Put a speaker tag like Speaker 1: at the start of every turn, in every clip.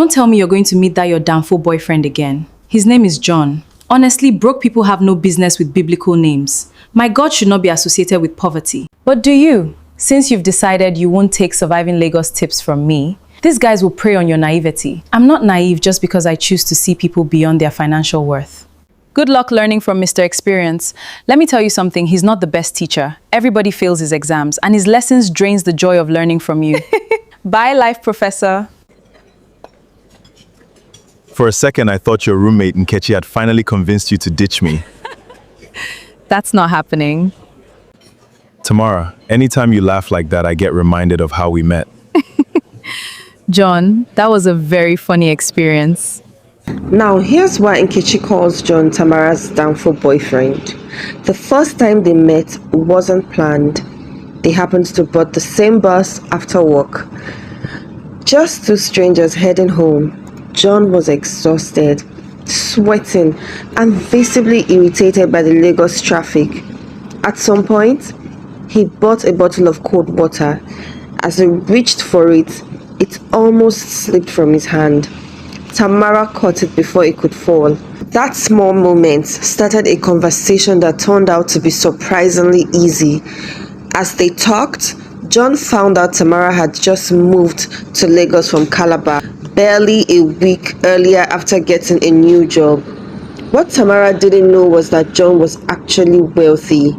Speaker 1: Don't tell me you're going to meet that your damnful boyfriend again. His name is John. Honestly, broke people have no business with biblical names. My God should not be associated with poverty. But do you? Since you've decided you won't take surviving Lagos tips from me, these guys will prey on your naivety. I'm not naive just because I choose to see people beyond their financial worth. Good luck learning from Mr. Experience. Let me tell you something, he's not the best teacher. Everybody fails his exams, and his lessons drains the joy of learning from you. Bye, life professor.
Speaker 2: For a second, I thought your roommate Nkechi had finally convinced you to ditch me.
Speaker 1: That's not happening.
Speaker 2: Tamara, anytime you laugh like that, I get reminded of how we met.
Speaker 1: John, that was a very funny experience.
Speaker 3: Now, here's why Nkechi calls John Tamara's downfall boyfriend. The first time they met wasn't planned. They happened to board the same bus after work. Just two strangers heading home. John was exhausted, sweating, and visibly irritated by the Lagos traffic. At some point, he bought a bottle of cold water. As he reached for it, it almost slipped from his hand. Tamara caught it before it could fall. That small moment started a conversation that turned out to be surprisingly easy. As they talked, John found out Tamara had just moved to Lagos from Calabar, barely a week earlier after getting a new job. What Tamara didn't know was that John was actually wealthy.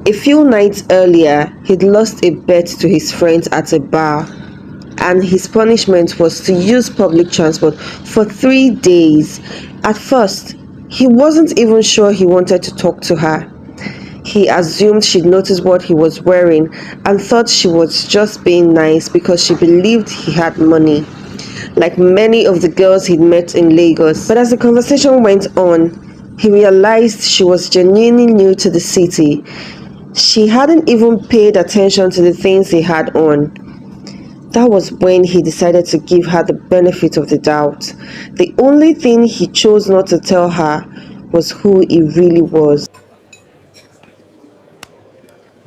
Speaker 3: A few nights earlier, he'd lost a bet to his friends at a bar, and his punishment was to use public transport for 3 days. At first, he wasn't even sure he wanted to talk to her. He assumed she'd noticed what he was wearing and thought she was just being nice because she believed he had money, like many of the girls he'd met in Lagos. But as the conversation went on, he realized she was genuinely new to the city. She hadn't even paid attention to the things he had on. That was when he decided to give her the benefit of the doubt. The only thing he chose not to tell her was who he really was.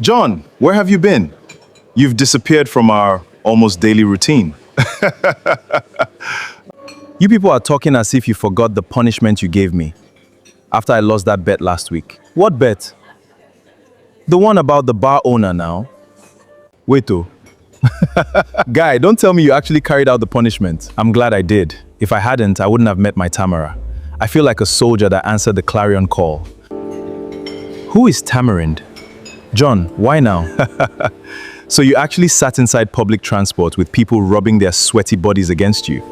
Speaker 2: John, where have you been? You've disappeared from our almost daily routine. You people are talking as if you forgot the punishment you gave me after I lost that bet last week. What bet? The one about the bar owner now. Wait oh. Guy, don't tell me you actually carried out the punishment. I'm glad I did. If I hadn't, I wouldn't have met my Tamara. I feel like a soldier that answered the clarion call. Who is Tamarind? John, why now? So you actually sat inside public transport with people rubbing their sweaty bodies against you?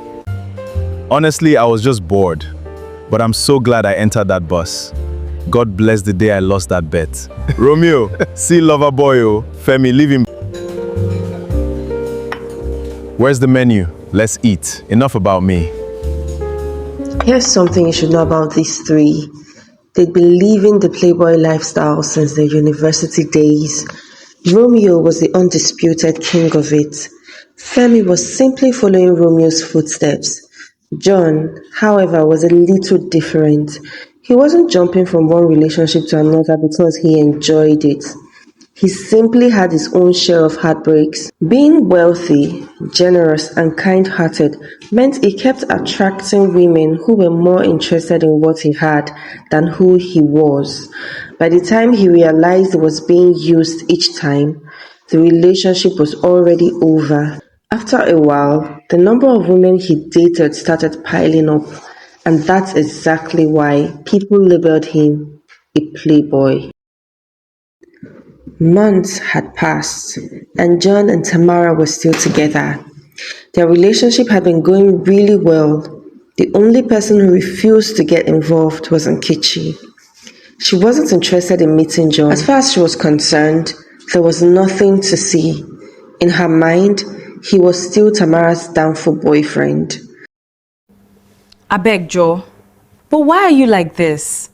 Speaker 2: Honestly, I was just bored. But I'm so glad I entered that bus. God bless the day I lost that bet. Romeo, see lover boy, oh. Femi, leave him. Where's the menu? Let's eat. Enough about me.
Speaker 3: Here's something you should know about these three. They'd been living the playboy lifestyle since their university days. Romeo was the undisputed king of it. Femi was simply following Romeo's footsteps. John, however, was a little different. He wasn't jumping from one relationship to another because he enjoyed it. He simply had his own share of heartbreaks. Being wealthy, generous, and kind-hearted meant he kept attracting women who were more interested in what he had than who he was. By the time he realized it was being used each time, the relationship was already over. After a while, the number of women he dated started piling up, and that's exactly why people labeled him a playboy. Months had passed, and John and Tamara were still together. Their relationship had been going really well. The only person who refused to get involved was Nkechi. She wasn't interested in meeting John. As far as she was concerned, there was nothing to see. In her mind, he was still Tamara's downfall boyfriend.
Speaker 1: Abeg, Joe. But why are you like this?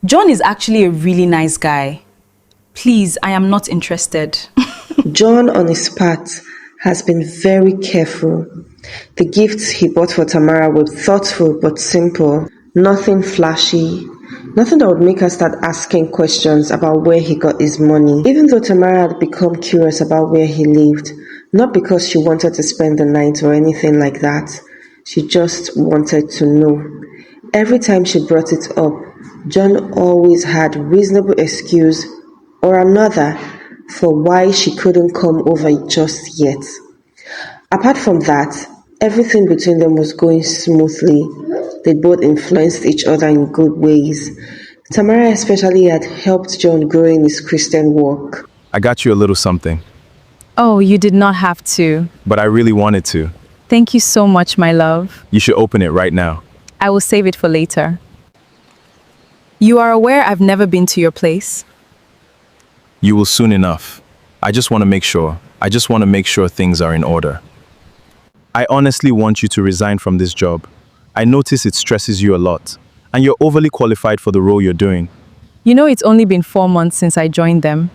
Speaker 1: John is actually a really nice guy. Please, I am not interested.
Speaker 3: John, on his part, has been very careful. The gifts he bought for Tamara were thoughtful but simple. Nothing flashy. Nothing that would make her start asking questions about where he got his money. Even though Tamara had become curious about where he lived, not because she wanted to spend the night or anything like that, She just wanted to know. Every time she brought it up, John always had reasonable excuse or another for why she couldn't come over just yet. Apart from that, everything between them was going smoothly. They both influenced each other in good ways. Tamara especially had helped John grow in his Christian walk.
Speaker 2: I got you a little something,
Speaker 1: Oh, you did not have to.
Speaker 2: but I really wanted to.
Speaker 1: Thank you so much, my love.
Speaker 2: You should open it right now.
Speaker 1: I will save it for later. You are aware I've never been to your place?
Speaker 2: You will soon enough. I just want to make sure. I just want to make sure things are in order. I honestly want you to resign from this job. I notice it stresses you a lot, and you're overly qualified for the role you're doing.
Speaker 1: You know it's only been 4 months since I joined them.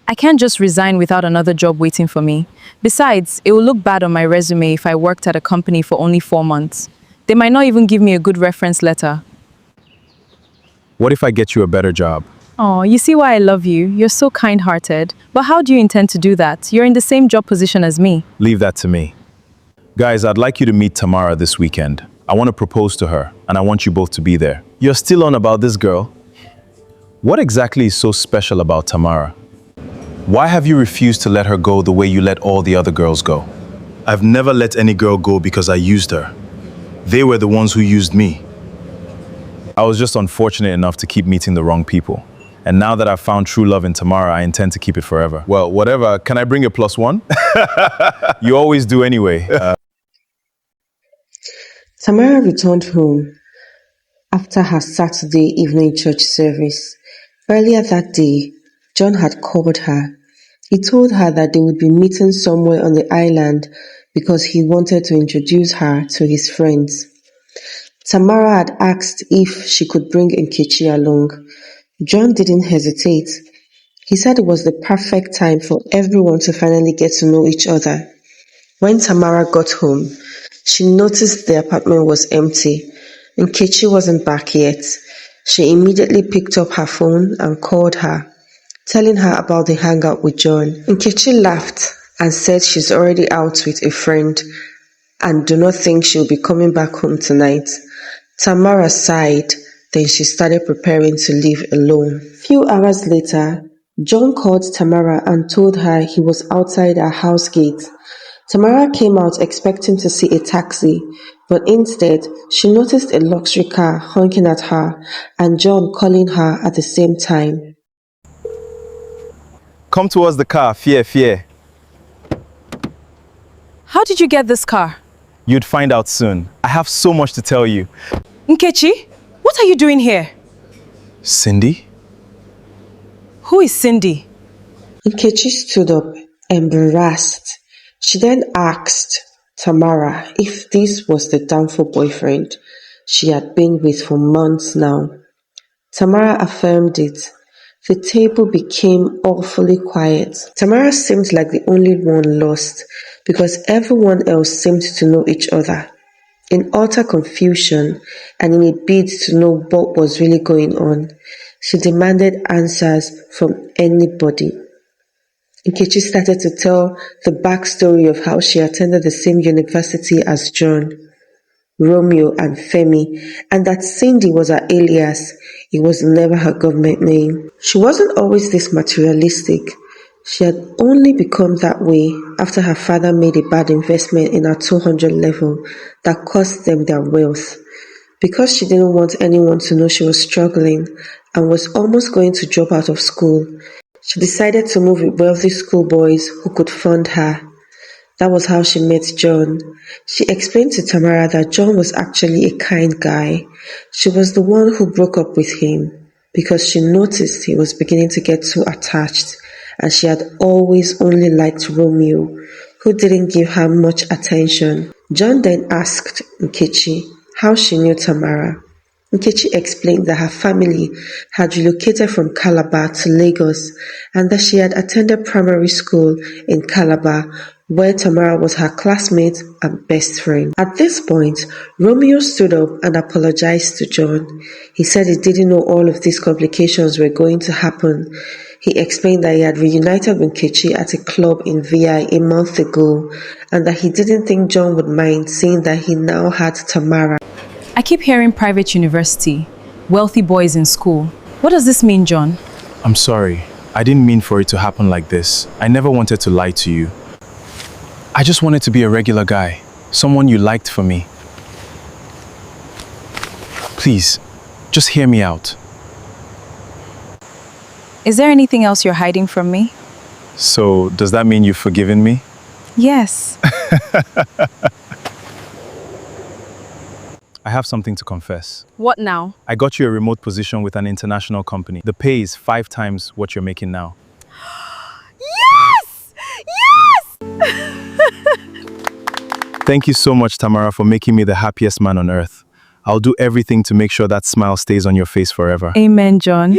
Speaker 1: I can't just resign without another job waiting for me. Besides, it will look bad on my resume if I worked at a company for only 4 months. They might not even give me a good reference letter.
Speaker 2: What if I get you a better job?
Speaker 1: Oh, you see why I love you. You're so kind-hearted. But how do you intend to do that? You're in the same job position as me.
Speaker 2: Leave that to me. Guys, I'd like you to meet Tamara this weekend. I want to propose to her, and I want you both to be there. You're still on about this girl? What exactly is so special about Tamara? Why have you refused to let her go the way you let all the other girls go? I've never let any girl go because I used her. They were the ones who used me. I was just unfortunate enough to keep meeting the wrong people. And now that I've found true love in Tamara, I intend to keep it forever. Well, whatever. Can I bring a +1? You always do anyway.
Speaker 3: Tamara returned home after her Saturday evening church service. Earlier that day, John had called her. He told her that they would be meeting somewhere on the island because he wanted to introduce her to his friends. Tamara had asked if she could bring Nkechi along. John didn't hesitate. He said it was the perfect time for everyone to finally get to know each other. When Tamara got home, she noticed the apartment was empty. Nkechi wasn't back yet. She immediately picked up her phone and called her, telling her about the hangout with John. Nkechi laughed and said she's already out with a friend and do not think she'll be coming back home tonight. Tamara sighed, then she started preparing to leave alone. Few hours later, John called Tamara and told her he was outside her house gate. Tamara came out expecting to see a taxi, but instead, she noticed a luxury car honking at her and John calling her at the same time.
Speaker 2: Come towards the car, fear.
Speaker 1: How did you get this car?
Speaker 2: You'd find out soon. I have so much to tell you.
Speaker 1: Nkechi, what are you doing here?
Speaker 2: Cindy?
Speaker 1: Who is Cindy?
Speaker 3: Nkechi stood up, embarrassed. She then asked Tamara if this was the downfall boyfriend she had been with for months now. Tamara affirmed it. The table became awfully quiet. Tamara seemed like the only one lost because everyone else seemed to know each other. In utter confusion and in a bid to know what was really going on, she demanded answers from anybody. Nkechi started to tell the backstory of how she attended the same university as John, Romeo, and Femi, and that Cindy was her alias. It was never her government name. She wasn't always this materialistic. She had only become that way after her father made a bad investment in her 200 level that cost them their wealth. Because she didn't want anyone to know she was struggling and was almost going to drop out of school, she decided to move with wealthy schoolboys who could fund her. That was how she met John. She explained to Tamara that John was actually a kind guy. She was the one who broke up with him because she noticed he was beginning to get too attached, and she had always only liked Romeo, who didn't give her much attention. John then asked Nkechi how she knew Tamara. Nkechi explained that her family had relocated from Calabar to Lagos and that she had attended primary school in Calabar, where Tamara was her classmate and best friend. At this point, Romeo stood up and apologized to John. He said he didn't know all of these complications were going to happen. He explained that he had reunited with Nkechi at a club in VI a month ago and that he didn't think John would mind, seeing that he now had Tamara.
Speaker 1: I keep hearing private university, wealthy boys in school. What does this mean, John?
Speaker 2: I'm sorry. I didn't mean for it to happen like this. I never wanted to lie to you. I just wanted to be a regular guy, someone you liked for me. Please, just hear me out.
Speaker 1: Is there anything else you're hiding from me?
Speaker 2: So, does that mean you've forgiven me?
Speaker 1: Yes.
Speaker 2: I have something to confess.
Speaker 1: What now?
Speaker 2: I got you a remote position with an international company. The pay is 5 times what you're making now.
Speaker 1: Yes! Yes!
Speaker 2: Thank you so much, Tamara, for making me the happiest man on earth. I'll do everything to make sure that smile stays on your face forever.
Speaker 1: Amen, John.